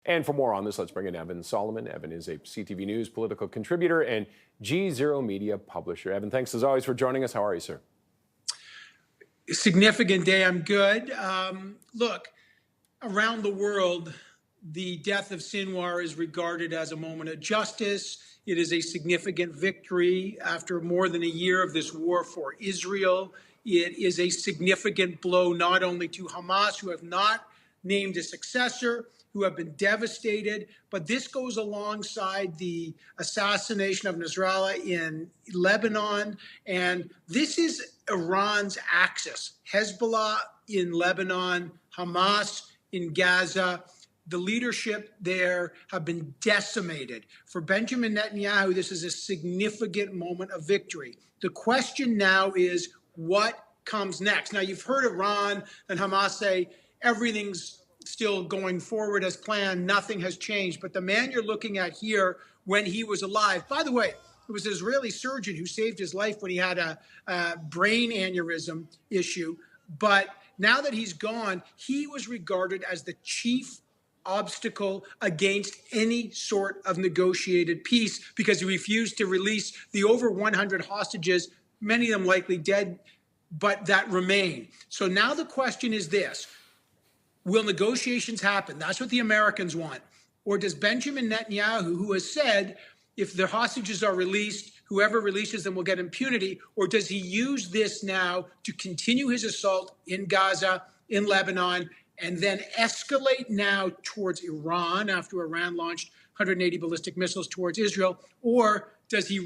And for more on this, let's bring in Evan Solomon. Evan is a CTV News political contributor and G0 Media publisher. Evan, thanks as always for joining us. How are you, sir? Significant day. I'm good. Look, around the world, the death of Sinwar is regarded as a moment of justice. It is a significant victory after more than a year of this war for Israel. It is a significant blow not only to Hamas, who have not named a successor, who have been devastated, but this goes alongside the assassination of Nasrallah in Lebanon. And this is Iran's axis. Hezbollah in Lebanon, Hamas in Gaza. The leadership there have been decimated. For Benjamin Netanyahu, this is a significant moment of victory. The question now is, what comes next? Now, you've heard Iran and Hamas say everything's still going forward as planned, nothing has changed. But the man you're looking at here, when he was alive, by the way, it was an Israeli surgeon who saved his life when he had a brain aneurysm issue. But now that he's gone, he was regarded as the chief obstacle against any sort of negotiated peace because he refused to release the over 100 hostages, many of them likely dead, but that remain. So now the question is this: will negotiations happen? That's what the Americans want. Or does Benjamin Netanyahu, who has said if the hostages are released, whoever releases them will get impunity, or does he use this now to continue his assault in Gaza, in Lebanon, and then escalate now towards Iran after Iran launched 180 ballistic missiles towards Israel? Or does he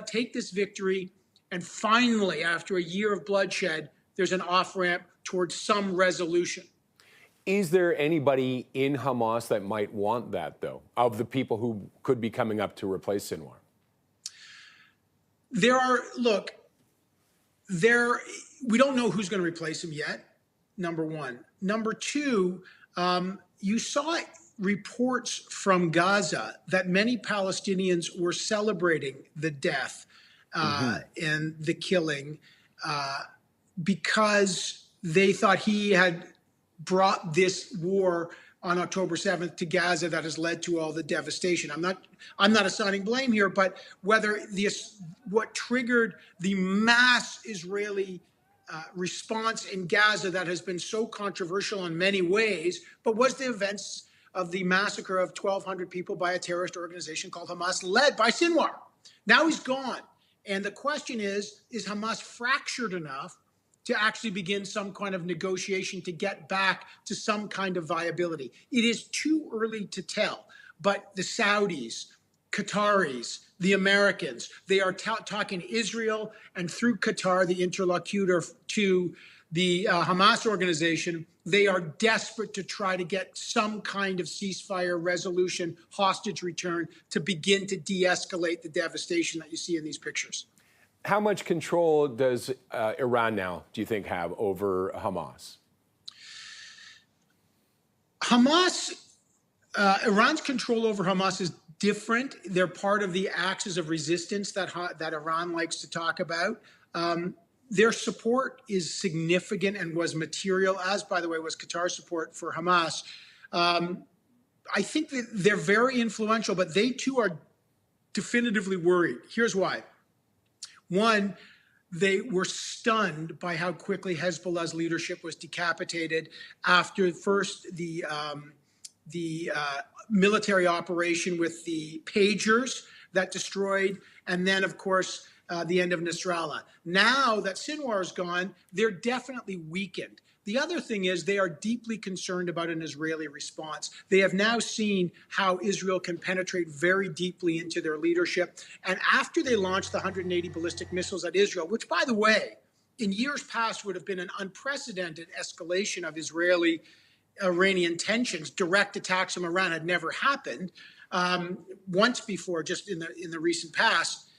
take this victory and finally, after a year of bloodshed, there's an off-ramp towards some resolution? Is there anybody in Hamas that might want that, though, of the people who could be coming up to replace Sinwar? We don't know who's going to replace him yet, number one. Number two, you saw reports from Gaza that many Palestinians were celebrating the death and the killing because they thought he had brought this war on October 7th to Gaza that has led to all the devastation. I'm not assigning blame here, but what triggered the mass Israeli response in Gaza that has been so controversial in many ways, but was the events of the massacre of 1,200 people by a terrorist organization called Hamas, led by Sinwar. Now he's gone. And the question is Hamas fractured enough to actually begin some kind of negotiation to get back to some kind of viability? It is too early to tell, but the Saudis, Qataris, the Americans, they are talking to Israel, and through Qatar, the interlocutor to the Hamas organization, they are desperate to try to get some kind of ceasefire resolution, hostage return, to begin to de-escalate the devastation that you see in these pictures. How much control does Iran now, do you think, have over Hamas? Iran's control over Hamas is different. They're part of the axis of resistance that Iran likes to talk about. Their support is significant and was material, as, by the way, was Qatar's support for Hamas. I think that they're very influential, but they too are definitively worried. Here's why. One, they were stunned by how quickly Hezbollah's leadership was decapitated after first the military operation with the pagers that destroyed, and then, of course, the end of Nasrallah. Now that Sinwar is gone, they're definitely weakened. The other thing is they are deeply concerned about an Israeli response. They have now seen how Israel can penetrate very deeply into their leadership. And after they launched the 180 ballistic missiles at Israel, which, by the way, in years past would have been an unprecedented escalation of Israeli-Iranian tensions, direct attacks from Iran had never happened once before, just in the recent past.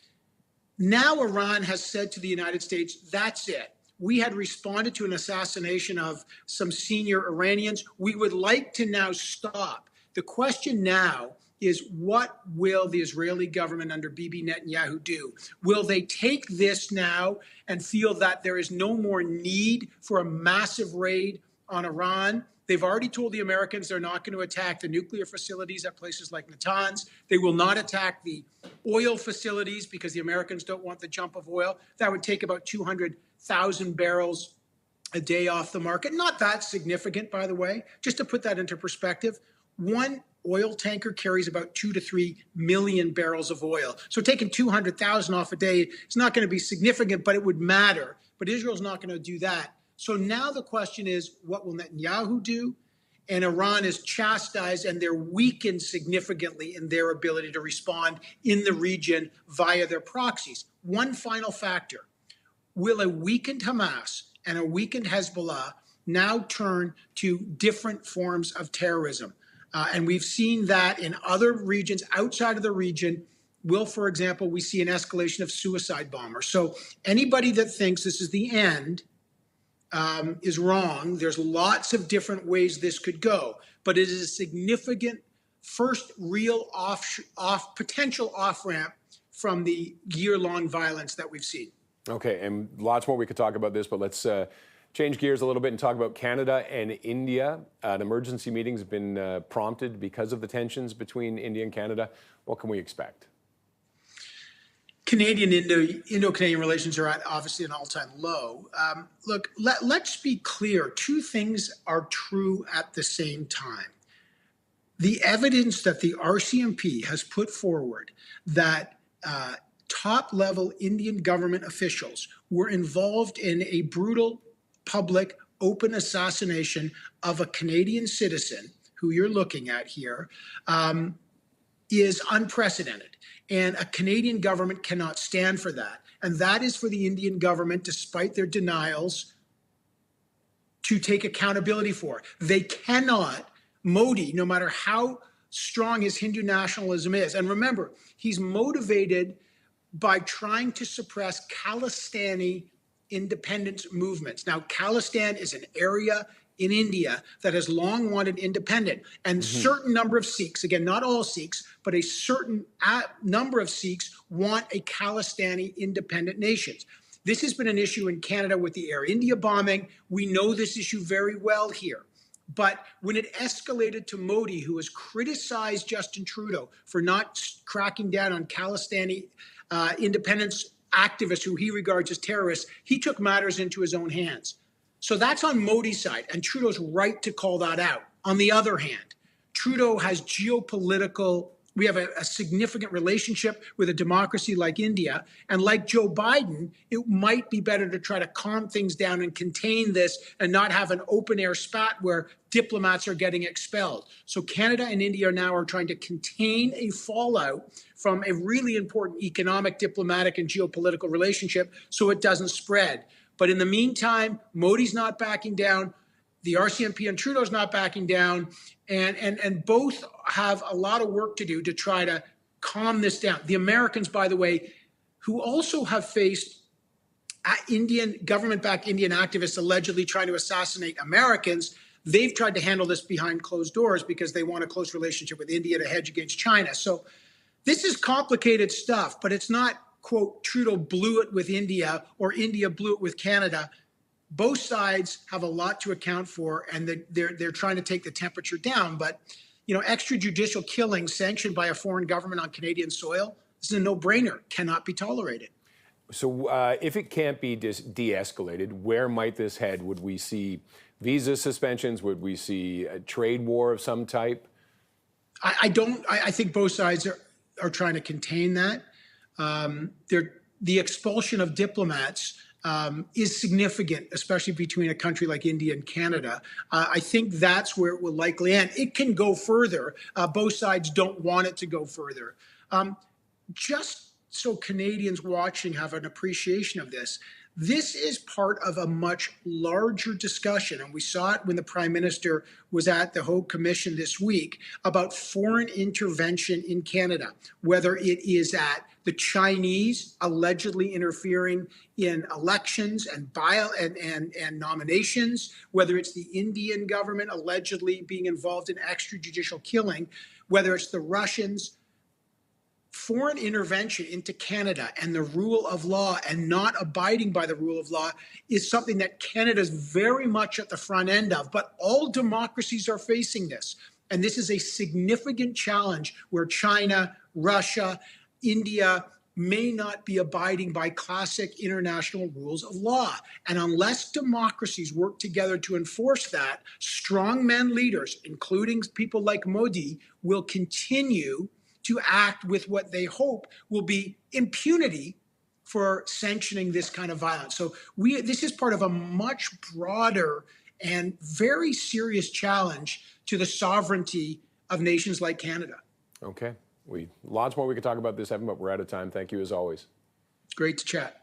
Now Iran has said to the United States, that's it. We had responded to an assassination of some senior Iranians. We would like to now stop. The question now is, what will the Israeli government under Bibi Netanyahu do? Will they take this now and feel that there is no more need for a massive raid on Iran, They've already told the Americans they're not going to attack the nuclear facilities at places like Natanz. They will not attack the oil facilities because the Americans don't want the jump of oil. That would take about 200,000 barrels a day off the market. Not that significant, by the way. Just to put that into perspective, one oil tanker carries about 2 to 3 million barrels of oil. So taking 200,000 off a day is not going to be significant, but it would matter. But Israel's not going to do that. So now the question is, what will Netanyahu do? And Iran is chastised and they're weakened significantly in their ability to respond in the region via their proxies. One final factor. Will a weakened Hamas and a weakened Hezbollah now turn to different forms of terrorism? And we've seen that in other regions outside of the region. For example, we see an escalation of suicide bombers. So anybody that thinks this is the end is wrong. There's lots of different ways this could go, but it is a significant first real potential off-ramp from the year-long violence that we've seen. Okay, and lots more we could talk about this, but let's change gears a little bit and talk about Canada and India. An emergency meeting has been prompted because of the tensions between India and Canada. What can we expect? Indo-Canadian relations are at obviously an all-time low. Look, let's be clear. Two things are true at the same time. The evidence that the RCMP has put forward that top-level Indian government officials were involved in a brutal, public, open assassination of a Canadian citizen, who you're looking at here, is unprecedented. And a Canadian government cannot stand for that. And that is for the Indian government, despite their denials, to take accountability for. They cannot, Modi, no matter how strong his Hindu nationalism is, and remember, he's motivated by trying to suppress Khalistani independence movements. Now, Khalistan is an area in India that has long wanted independence. And certain number of Sikhs, again, not all Sikhs, but a certain number of Sikhs want a Khalistani independent nation. This has been an issue in Canada with the Air India bombing. We know this issue very well here. But when it escalated to Modi, who has criticized Justin Trudeau for not cracking down on Khalistani independence activists who he regards as terrorists, he took matters into his own hands. So that's on Modi's side, and Trudeau's right to call that out. On the other hand, Trudeau has we have a significant relationship with a democracy like India, and like Joe Biden, it might be better to try to calm things down and contain this and not have an open-air spat where diplomats are getting expelled. So Canada and India now are trying to contain a fallout from a really important economic, diplomatic, and geopolitical relationship so it doesn't spread. But in the meantime, Modi's not backing down, the RCMP and Trudeau's not backing down, and both have a lot of work to do to try to calm this down. The Americans, by the way, who also have faced government-backed Indian activists allegedly trying to assassinate Americans, they've tried to handle this behind closed doors because they want a close relationship with India to hedge against China. So this is complicated stuff, but it's not, quote, Trudeau blew it with India or India blew it with Canada. Both sides have a lot to account for, and they're trying to take the temperature down. But, extrajudicial killing sanctioned by a foreign government on Canadian soil, this is a no-brainer, cannot be tolerated. So if it can't be de-escalated, where might this head? Would we see visa suspensions? Would we see a trade war of some type? I think both sides are trying to contain that. The expulsion of diplomats is significant, especially between a country like India and Canada. I think that's where it will likely end. It can go further. Both sides don't want it to go further. Just so Canadians watching have an appreciation of this, this is part of a much larger discussion, and we saw it when the Prime Minister was at the Hague Commission this week about foreign intervention in Canada, whether it is at the Chinese allegedly interfering in elections and nominations, whether it's the Indian government allegedly being involved in extrajudicial killing, whether it's the Russians. foreign intervention into Canada and the rule of law and not abiding by the rule of law is something that Canada is very much at the front end of. But all democracies are facing this. And this is a significant challenge where China, Russia, India may not be abiding by classic international rules of law. And unless democracies work together to enforce that, strongman leaders, including people like Modi, will continue to act with what they hope will be impunity for sanctioning this kind of violence. So this is part of a much broader and very serious challenge to the sovereignty of nations like Canada. Okay. Lots more we could talk about this, Evan, but we're out of time. Thank you as always. Great to chat.